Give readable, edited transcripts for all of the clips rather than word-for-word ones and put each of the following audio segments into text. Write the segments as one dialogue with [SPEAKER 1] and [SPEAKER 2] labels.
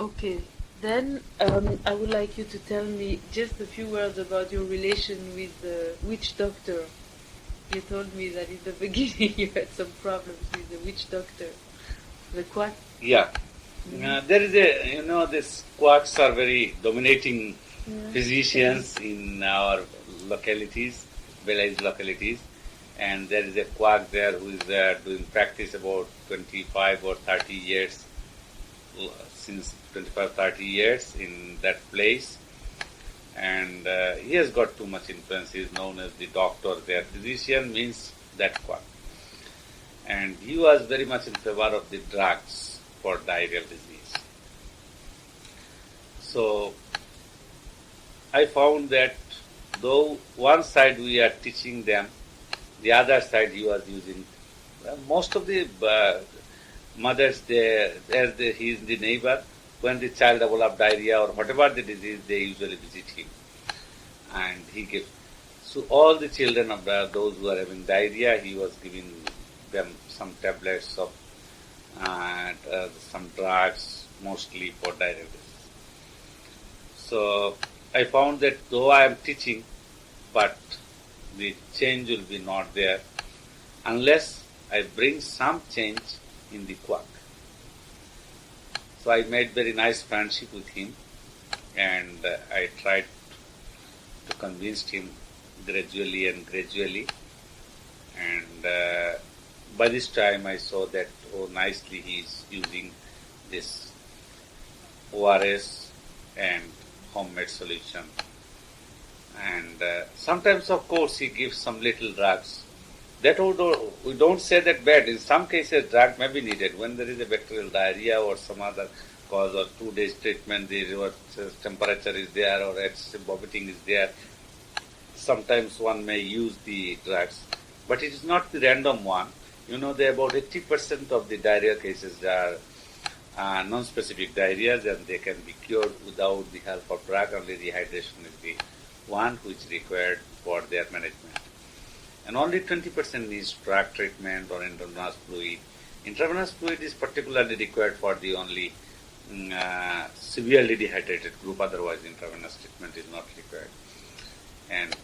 [SPEAKER 1] Okay, then I would like you to tell me just a few words about your relation with the witch doctor. You told me that in the beginning you had some problems with the witch doctor, the quack.
[SPEAKER 2] Yeah. There is this quacks are very dominating physicians in our localities, village localities, and there is a quack there who is doing practice about 25 or 30 years, since 25, 30 years in that place, and he has got too much influence. He is known as the doctor there. Physician means that quack. And he was very much in favor of the drugs for diarrheal disease. So I found that though one side we are teaching them, the other side he was using. Most of the mothers, he is the neighbor, when the child develops diarrhea or whatever the disease, they usually visit him. And he gives. So all the children of those who are having diarrhea, he was giving them some tablets of some drugs, mostly for diarrhea disease. So I found that though I am teaching, but the change will be not there unless I bring some change in the quack. So I made very nice friendship with him, and I tried to convince him gradually, and by this time I saw that nicely he is using this ORS and homemade solution, and sometimes of course he gives some little drugs. That we don't say that bad. In some cases, drug may be needed when there is a bacterial diarrhea or some other cause, or 2 days treatment, the temperature is there or excessive vomiting is there. Sometimes one may use the drugs, but it is not the random one. About 80% of the diarrhea cases are non-specific diarrheas, and they can be cured without the help of drug. Only rehydration is the one which is required for their management. And only 20% needs drug treatment or intravenous fluid. Intravenous fluid is particularly required for the only severely dehydrated group, otherwise intravenous treatment is not required. And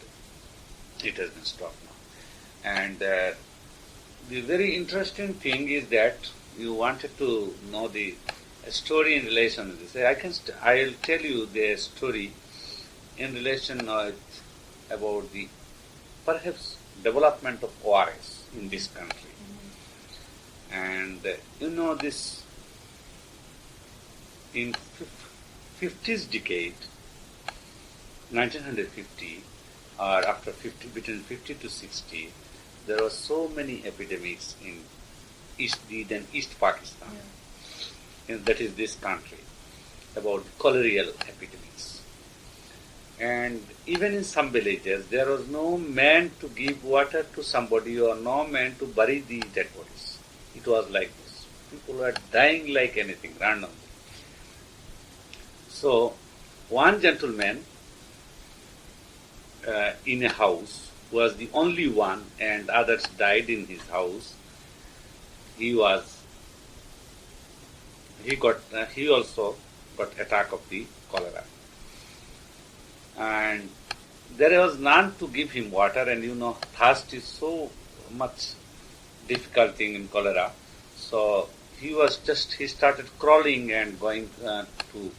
[SPEAKER 2] it has been stopped now. And the very interesting thing is that you wanted to know the story in relation to this. I'll tell you the story in relation about the perhaps development of ORS in this country. And this in 50s decade, 1950, or after 50, between 50 to 60, there were so many epidemics in then East Pakistan, and that is this country, about cholerial epidemics. And even in some villages, there was no man to give water to somebody or no man to bury the dead bodies. It was like this. People were dying like anything, randomly. So, one gentleman in a house was the only one, and others died in his house. He also got attack of the cholera. And there was none to give him water, and thirst is so much difficult thing in cholera. So he started crawling and going to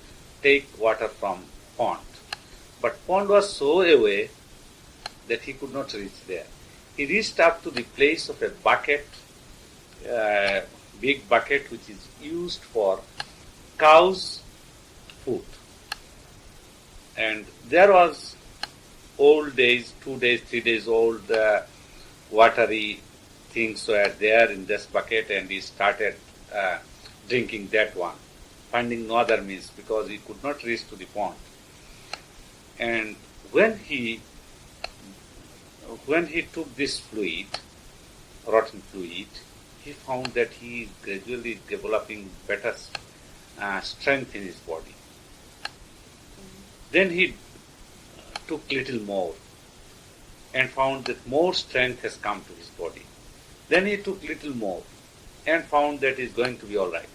[SPEAKER 2] take water from pond. But pond was so away that he could not reach there. He reached up to the place of a bucket, big bucket which is used for cows' food. And there was old days, 2 days, 3 days old watery things were there in this bucket, and he started drinking that one, finding no other means because he could not reach to the pond. And when he took this fluid, rotten fluid, he found that he is gradually developing better strength in his body. Then he took little more and found that more strength has come to his body. Then he took little more and found that he is going to be all right.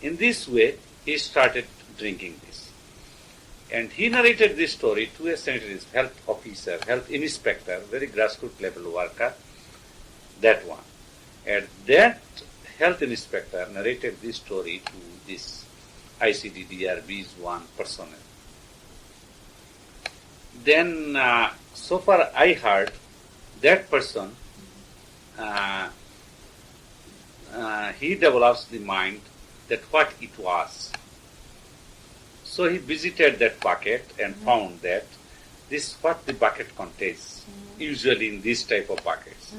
[SPEAKER 2] In this way, he started drinking this. And he narrated this story to a sanitary health officer, health inspector, very grassroots level worker, that one. And that health inspector narrated this story to this ICDDRB's one personnel. Then, so far I heard, that person, he develops the mind that what it was. So he visited that bucket and found that this what the bucket contains, usually in this type of buckets.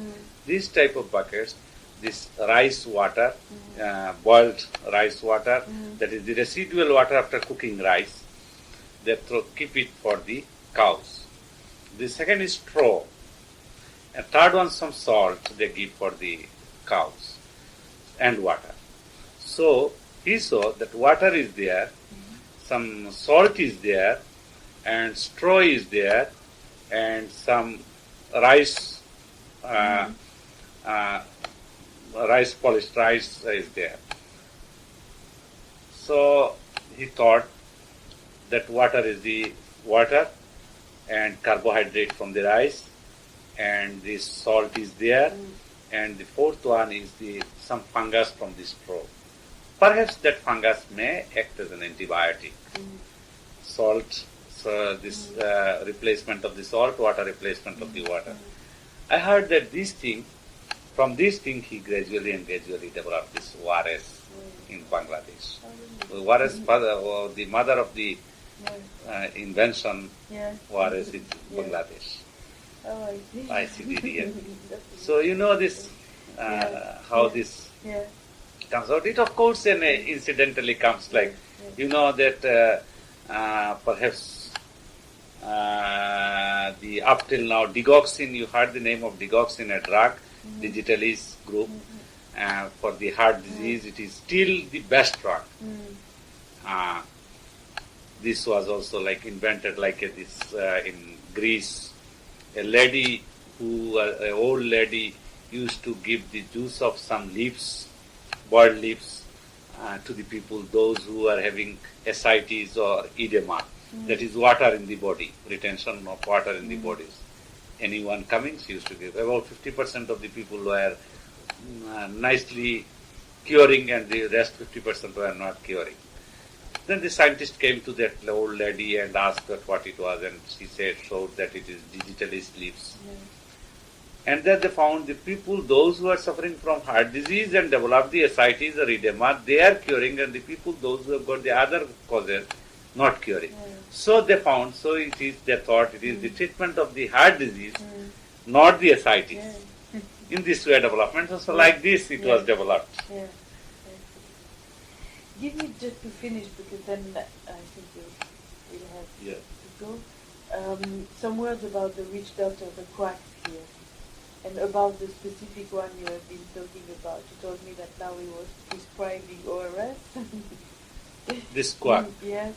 [SPEAKER 2] These type of buckets, this rice water, boiled rice water, that is the residual water after cooking rice, they keep it for the cows. The second is straw. And third one, some salt they give for the cows and water. So he saw that water is there, some salt is there, and straw is there, and some rice, polished rice is there. So he thought that water is the water and carbohydrate from the rice, and the salt is there, and the fourth one is the some fungus from the straw. Perhaps that fungus may act as an antibiotic. Salt, so this replacement of the salt, water replacement of the water. I heard that this thing, from this thing he gradually developed this ORS in Bangladesh. ORS, the mother of the invention, ORS in Bangladesh.
[SPEAKER 1] Oh,
[SPEAKER 2] I see. ICDDL. So you know this, how this comes out. It of course incidentally comes like, you know that perhaps the up till now Digoxin, you heard the name of Digoxin, a drug, digitalis group, for the heart disease, it is still the best drug. This was also like invented like this in Greece. A lady an old lady used to give the juice of some leaves, boiled leaves, to the people, those who are having ascites or edema. That is water in the body, retention of water in the bodies. Anyone coming, she used to give. About 50% of the people were nicely curing, and the rest 50% were not curing. Then the scientist came to that old lady and asked her what it was, and she showed that it is digitalis leaves. And then they found the people, those who are suffering from heart disease and develop the ascites or edema, they are curing, and the people, those who have got the other causes, not curing. So they found, they thought it is the treatment of the heart disease, not the ascites. In this way development, so like this it was developed.
[SPEAKER 1] Give me just to finish, because then I think we'll have to go. Some words about the witch doctor, the quacks here, and about the specific one you have been talking about. You told me that now he was prescribing ORS.
[SPEAKER 2] This quack.
[SPEAKER 1] Yes.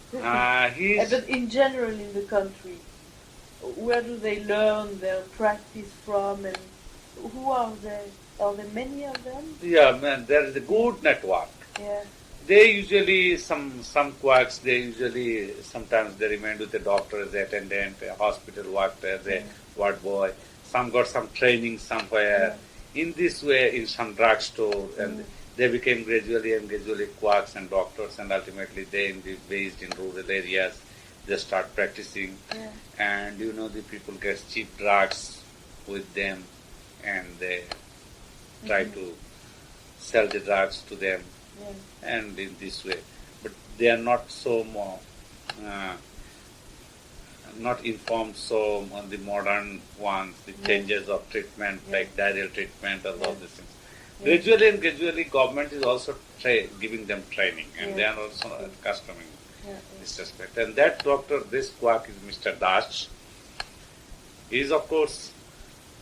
[SPEAKER 2] He's
[SPEAKER 1] but in general in the country, where do they learn their practice from, and who are they? Are there many of them?
[SPEAKER 2] Yeah, man, there is a good network.
[SPEAKER 1] Yeah.
[SPEAKER 2] They usually, some quacks, they usually, sometimes they remain with the doctor as attendant, a hospital worker as a ward boy. Some got some training somewhere. In this way, in some drugstore, and they became gradually quacks and doctors, and ultimately they, based in rural areas, they start practicing. And you know, the people get cheap drugs with them, and they try to sell the drugs to them. And in this way, but they are not so not informed so on the modern ones, the changes of treatment, like diarrheal treatment, or all these things. Gradually, government is also giving them training, and they are also customing this aspect. And that doctor, this quack, is Mr. Dash. He is of course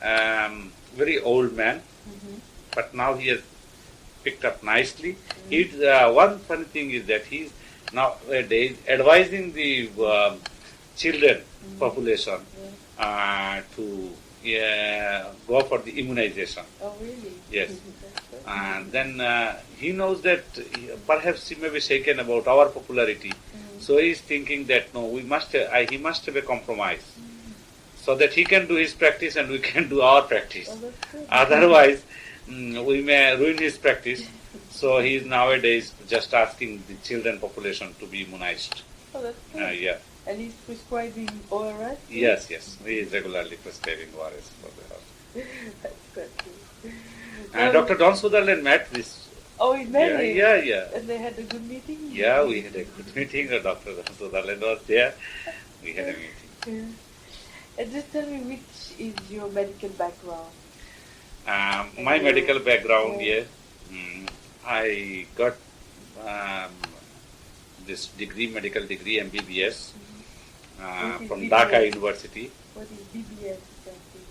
[SPEAKER 2] very old man, but now he has picked up nicely. One funny thing is that he's nowadays advising the children population to go for the immunization.
[SPEAKER 1] Oh, really?
[SPEAKER 2] Yes. And then he knows that perhaps he may be shaken about our popularity, So he's thinking that no, he must have a compromise, so that he can do his practice and we can do our practice.
[SPEAKER 1] Oh, that's good.
[SPEAKER 2] Otherwise, we may ruin his practice. So he is nowadays just asking the children population to be immunized.
[SPEAKER 1] Oh, that's good.
[SPEAKER 2] Yeah.
[SPEAKER 1] And he's prescribing ORS?
[SPEAKER 2] Yes. He is regularly prescribing ORS for the house.
[SPEAKER 1] That's good.
[SPEAKER 2] And Dr. Don Sutherland met this.
[SPEAKER 1] Oh, he met him?
[SPEAKER 2] Yeah.
[SPEAKER 1] And they had a good meeting?
[SPEAKER 2] Yeah, we had a good meeting. Dr. Sutherland was there. We had a meeting.
[SPEAKER 1] Yeah. And just tell me, which is your medical background?
[SPEAKER 2] My medical background, I got this degree, medical degree, MBBS, from
[SPEAKER 1] BBS?
[SPEAKER 2] Dhaka University.
[SPEAKER 1] What is BBS exactly?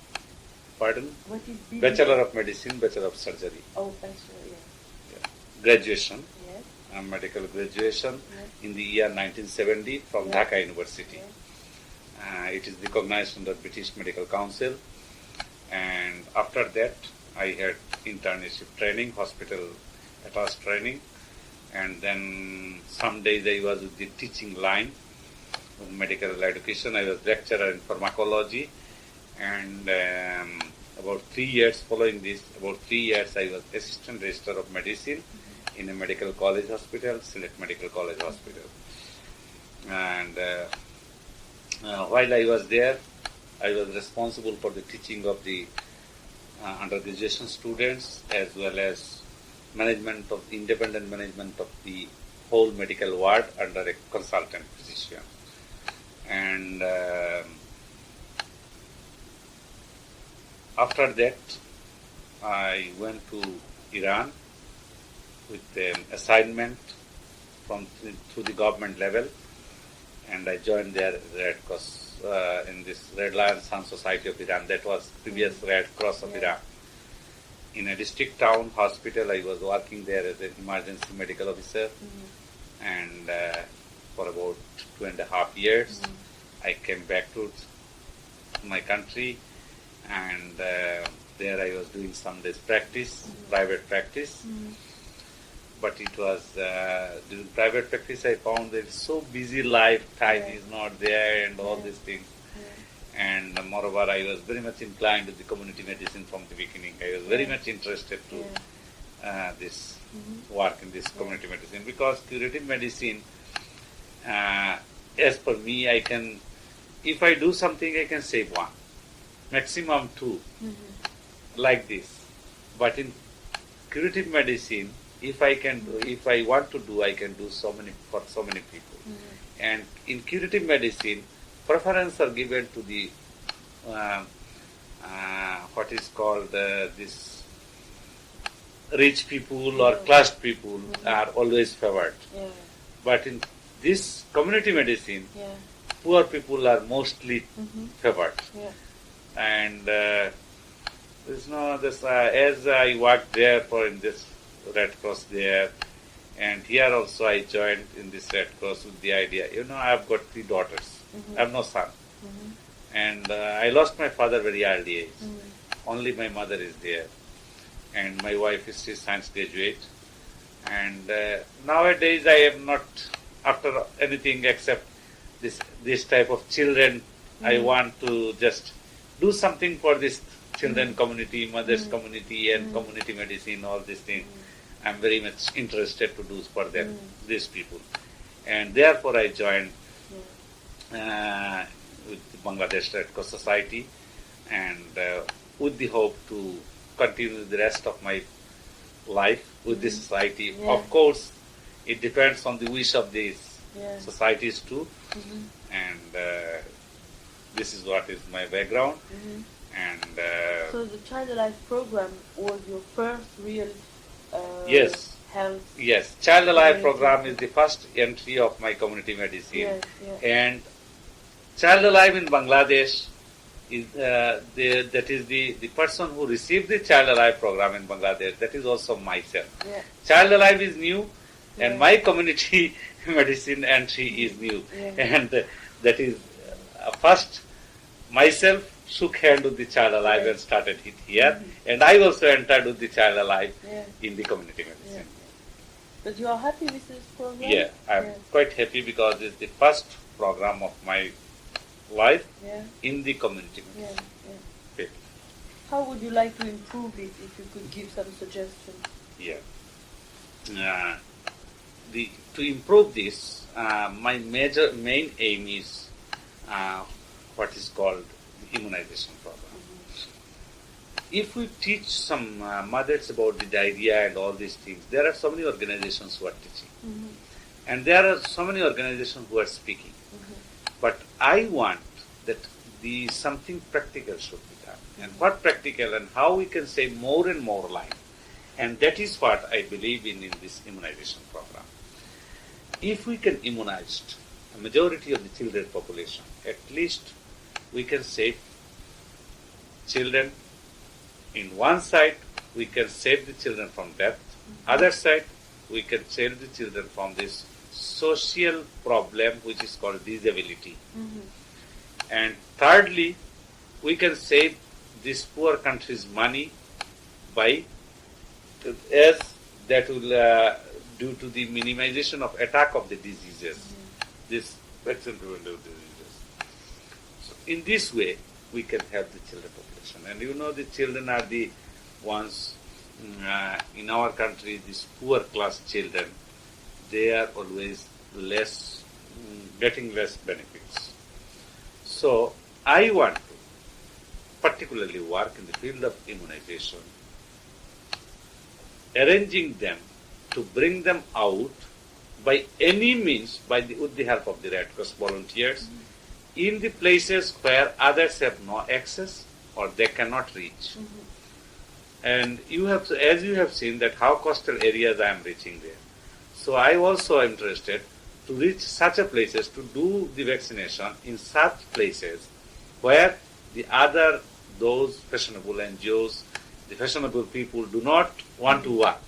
[SPEAKER 2] Pardon?
[SPEAKER 1] What is BBS?
[SPEAKER 2] Bachelor of Medicine, Bachelor of Surgery.
[SPEAKER 1] Oh, Bachelor, yeah.
[SPEAKER 2] Graduation,
[SPEAKER 1] Yes.
[SPEAKER 2] medical graduation
[SPEAKER 1] Yes.
[SPEAKER 2] in the year 1970 from
[SPEAKER 1] Yeah.
[SPEAKER 2] Dhaka University.
[SPEAKER 1] Yes.
[SPEAKER 2] It is recognized under British Medical Council. And after that, I had internship training, hospital attached training. And then some days I was with the teaching line of medical education. I was lecturer in pharmacology. And about 3 years following this, I was assistant registrar of medicine in a medical college hospital, Select Medical College Hospital. And while I was there, I was responsible for the teaching of the undergraduate students, as well as independent management of the whole medical ward under a consultant physician. And after that, I went to Iran with an assignment through the government level, and I joined there Red Cross in this Red Lion Sun Society of Iran. That was previous Red Cross of Iran. In a district town hospital, I was working there as an emergency medical officer, and for about 2.5 years, I came back to my country, and there I was doing some days practice, private practice. But it was during private practice I found that it's so busy life, time is not there, and all these things. And moreover, I was very much inclined to the community medicine from the beginning. I was very much interested to this work in this community medicine, because curative medicine, as per me, if I do something, I can save one, maximum two, like this. But in curative medicine, if I want to do, I can do for so many people. And in curative medicine, preference are given to the what is called this rich people or classed people are always favored. But in this community medicine, poor people are mostly favored. And as I worked there in this Red Cross there, and here also I joined in this Red Cross with the idea, I have got 3 daughters. I have no son. And I lost my father very early age. Only my mother is there. And my wife is still science graduate. And nowadays I am not after anything except this type of children. I want to just do something for this children community, mothers community, and community medicine, all these things. I'm very much interested to do for them, these people. And therefore I joined with the Bangladesh Red Cross Society, and with the hope to continue the rest of my life with this society. Of course, it depends on the wish of these societies too. And this is what is my background. And
[SPEAKER 1] so the Child Alive program was your first real health?
[SPEAKER 2] Yes, Child Alive program is the first entry of my community medicine. And Child Alive in Bangladesh is that is the person who received the Child Alive program in Bangladesh. That is also myself. Child Alive is new, and my community medicine entry is new. And that is first myself shook hand with the Child Alive and started it here. And I also entered with the Child Alive in the community medicine.
[SPEAKER 1] But you are happy with this program?
[SPEAKER 2] Yeah, I'm
[SPEAKER 1] Yes.
[SPEAKER 2] quite happy because it's the first program of my life
[SPEAKER 1] Yeah.
[SPEAKER 2] in the community.
[SPEAKER 1] Yeah. Yeah.
[SPEAKER 2] field.
[SPEAKER 1] How would you like to improve it if you could give some suggestions?
[SPEAKER 2] Yeah. To improve this, my main aim is what is called the immunization program. If we teach some mothers about the diarrhea and all these things, there are so many organizations who are teaching.
[SPEAKER 1] Mm-hmm.
[SPEAKER 2] And there are so many organizations who are speaking.
[SPEAKER 1] Mm-hmm.
[SPEAKER 2] But I want that something practical should be done. And what practical and how we can save more and more life. And that is what I believe in this immunization program. If we can immunize a majority of the children population, at least we can save children. In one side, we can save the children from death. Other side, we can save the children from this social problem which is called disability.
[SPEAKER 1] Mm-hmm.
[SPEAKER 2] And thirdly, we can save this poor country's money by, as that will due to the minimization of attack of the diseases, this vaccine preventive diseases. So in this way, we can help the children population. And you know, the children are the ones in our country, these poor class children, they are always less, getting less benefits. So I want to particularly work in the field of immunization, arranging them to bring them out by any means, with the help of the Red Cross volunteers, in the places where others have no access or they cannot reach. And as you have seen that how coastal areas I am reaching there. So I also am interested to reach such a places to do the vaccination in such places where those fashionable NGOs, the fashionable people do not want to work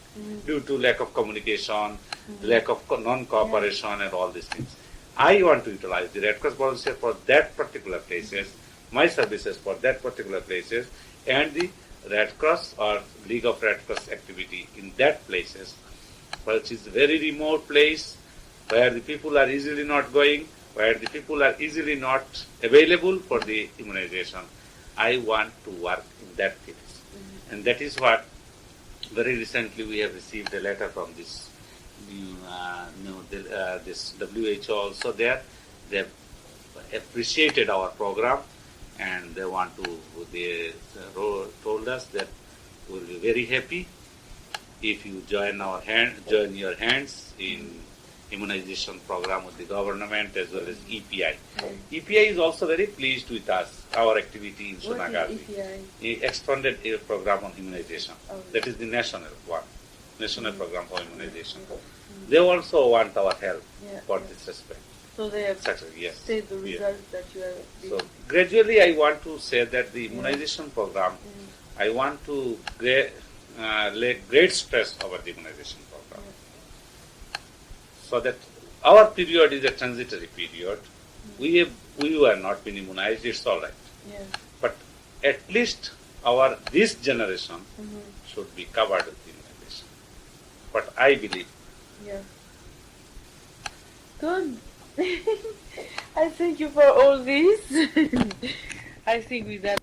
[SPEAKER 2] due to lack of communication, lack of non-cooperation and all these things. I want to utilize the Red Cross volunteer for that particular places, my services for that particular places, and the Red Cross or League of Red Cross activity in that places, which is a very remote place, where the people are easily not going, where the people are easily not available for the immunization. I want to work in that field. And that is what very recently we have received a letter from this this WHO also there. They have appreciated our program and they told us that we will be very happy if you join your hands in immunization program with the government as well as EPI. EPI is also very pleased with us, our activity in Sonagazi.
[SPEAKER 1] What is EPI?
[SPEAKER 2] The expanded program on immunization.
[SPEAKER 1] Oh.
[SPEAKER 2] That is the national program for immunization. They also want our help for this respect.
[SPEAKER 1] So they have
[SPEAKER 2] Yes.
[SPEAKER 1] said the results that you have been.
[SPEAKER 2] So gradually I want to say that the immunization program, I want to lay great stress over the immunization program. So that our period is a transitory period. We were not been immunized, it's all right. But at least this generation should be covered with immunization. But I believe.
[SPEAKER 1] Yeah. Good. I thank you for all this. I think with that.